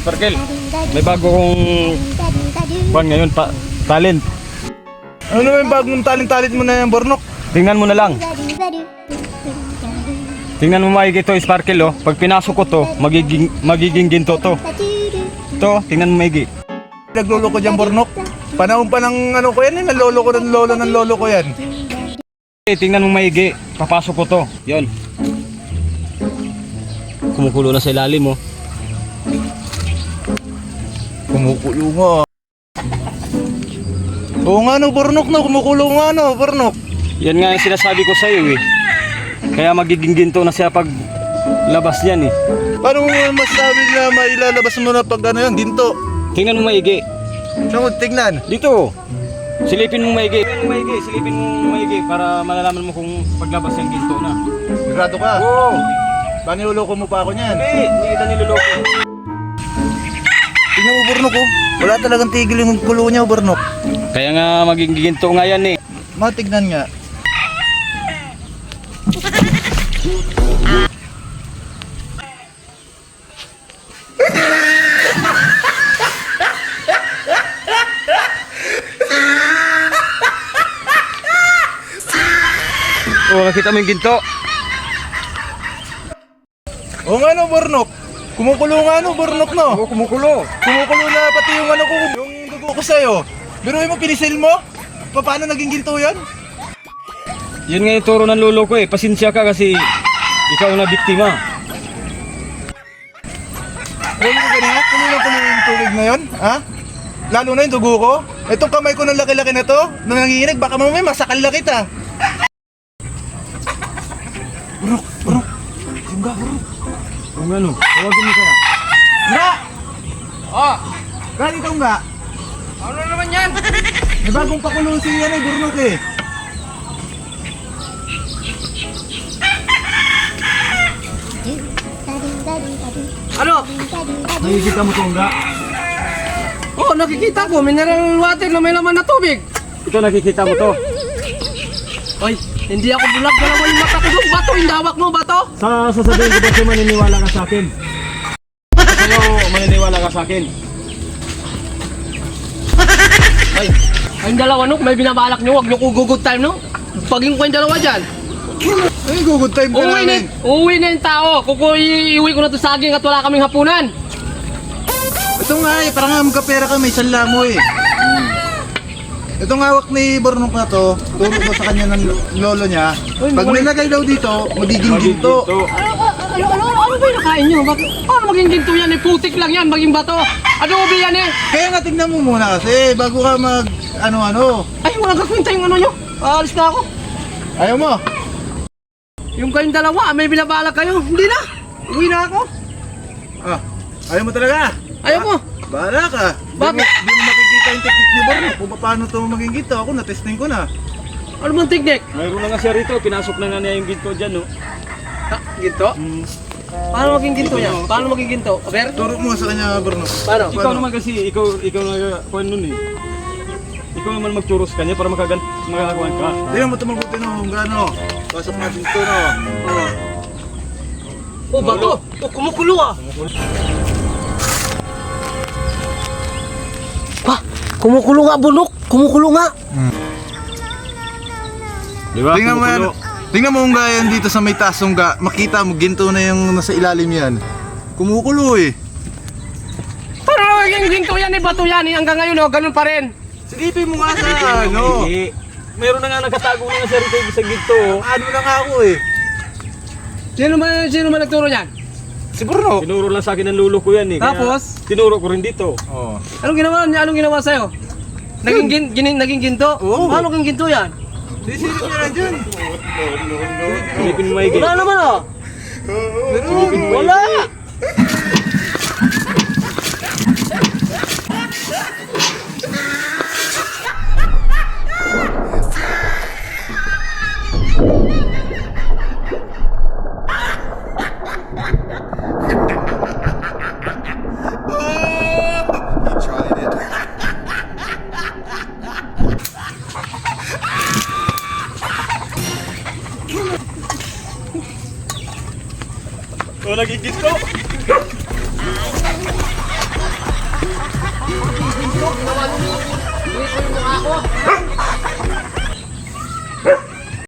Sparkle, may bago kong buwan ngayon, talent. Ano naman yung bagong talent mo na yung Bornok? Tingnan mo na lang. Tingnan mo maigi ito, Sparkle, oh. Pag pinasok ko to, magiging ginto to. Ito, tingnan mo maigi. Naglolo ko dyan, Bornok. Panahon pa ng ano ko yan, nalolo ko ng lolo ko yan. Tingnan mo maigi, papasok ko to. Yon. Kumukulo na sa ilalim, oh. Kumukulo nga. Oo nga no, Bornok no, kumukulo nga no, Bornok. Yan nga yung sinasabi ko sa iyo, eh. Kaya magiging ginto na siya pag labas niyan, eh. Paano mo masabi na mailalabas mo na pag ano yan, ginto? Tingnan mo maigi. Saan mo tignan? Dito. Silipin mo maigi. Silipin mo maigi para malalaman mo kung paglabas yung ginto na. Sigurado ka? Oo. Paniloloko mo pa ako niyan. Hindi kita niloloko. Tingnan mo, Bornok oh. Wala talagang tigil yung kulo niya, Bornok. Kaya nga magiging ginto nga yan, eh. Matignan nga. Oh, nakita mo yung ginto. Oo nga no, Bornok. Kumukulo nga no, Bornok no. Oo, kumukulo. Kumukulo na pati yung ano ko, yung dugo ko sa'yo. Biruin mo, pinisil mo? Paano naging ginto yan? Yun nga yung turo ng lolo ko, eh. Pasensya ka kasi ikaw na biktima. Alam mo ganyan? Kulo yung tubig na yun? Ha? Lalo na yung dugo ko? Itong kamay ko ng laki-laki na to, nang nanginginig, baka mamaya masakal na kita. Bornok. Sungga, Bornok. Kung ano, tawagin mo kaya. Nga! Oh, Ganito nga. ano naman yan? May bagong pakulong si yan eh, Bornok eh. Ano? Nakikita mo tongga? Oh, nakikita ko, mineral water na may laman na tubig. Ito nakikita mo to. Oy, hindi ako bulag, dalawa yung mata ko doon. Bato, yung dawak mo, bato. Sasabihin ko ba siya maniniwala ka sa akin? Sa'yo maniniwala ka sa akin? Ay, kayong dalawa no, kung may binabalak nyo, huwag nyo ko good time no. Paging kayong dalawa dyan. Ay, good time ka namin. Uuwi na yung tao. Iuwi ko na to saging at wala kaming hapunan. Ito nga eh, parang nga magkapera ka, may sanla mo eh. Itong hawak ni Bornok na to, turo ko sa kanya ng lolo niya. Pag nilagay daw dito, magiging ginto. Ano ba yung nakain nyo? Paano maging ginto yan eh? Putik lang yan, maging bato. Adobe yan eh. Kaya nga tignan mo muna kasi, bago ka mag ano-ano. Ay, walang kakwenta yung ano nyo. Aalis na ako. Ayaw mo? Yung kayong dalawa, may binabalak kayo. Hindi na. Uwi na ako. Ah, ayaw mo talaga? Ayaw mo. Bahala ka. Bakit? Di mo makikita yung technique ni Bornok kung paano ito maging ginto. Ako na-testing ko na. Ano bang teknik? Mayroon na nga siya rito, pinasok na nga niya yung ginto dyan, no? Ha? Ginto? Paano maging ginto yan? Paano maging ginto? Aber? Turo mo nga sa kanya, Bornok. Paano? Ikaw naman kasi, ikaw na kuhan nun, eh. Ikaw naman magturos ka niya para magkakakuhan ka. Tingnan mo ito mabuti no, kung gaano. Pasok natin ito no. Oh, bato. Oh, kumukulo ah. Pa, kumukulo nga bunok. Kumukulo nga. Di ba? Tingnan mo yan. Kumukulo. Tingnan mo kung gayan dito sa may tasong ga. Makita mo, ginto na yung nasa ilalim yan. Kumukulo eh. Paano maging ginto yan eh? Bato yan eh. Hanggang ngayon oh, ganun pa rin. Silipin mo nga sa ano. Hindi. Meron na nga nagkatago na nga siya rito sa ginto, oh. Ano lang ako eh. Sino man nagturo niyan? Si Bornok. Tinuro lang sa akin ng lulo ko yan, eh. Kaya Tapos? tinuro ko rin dito. Oh. Anong ginawa niya? Anong ginawa sa'yo? Naging ginto? Oo. Paano naging ginto yan? Sisilip niya na dyan. Silipin mo maigi. Wala naman ah. Meron. Wala! Oh, nagigit ko.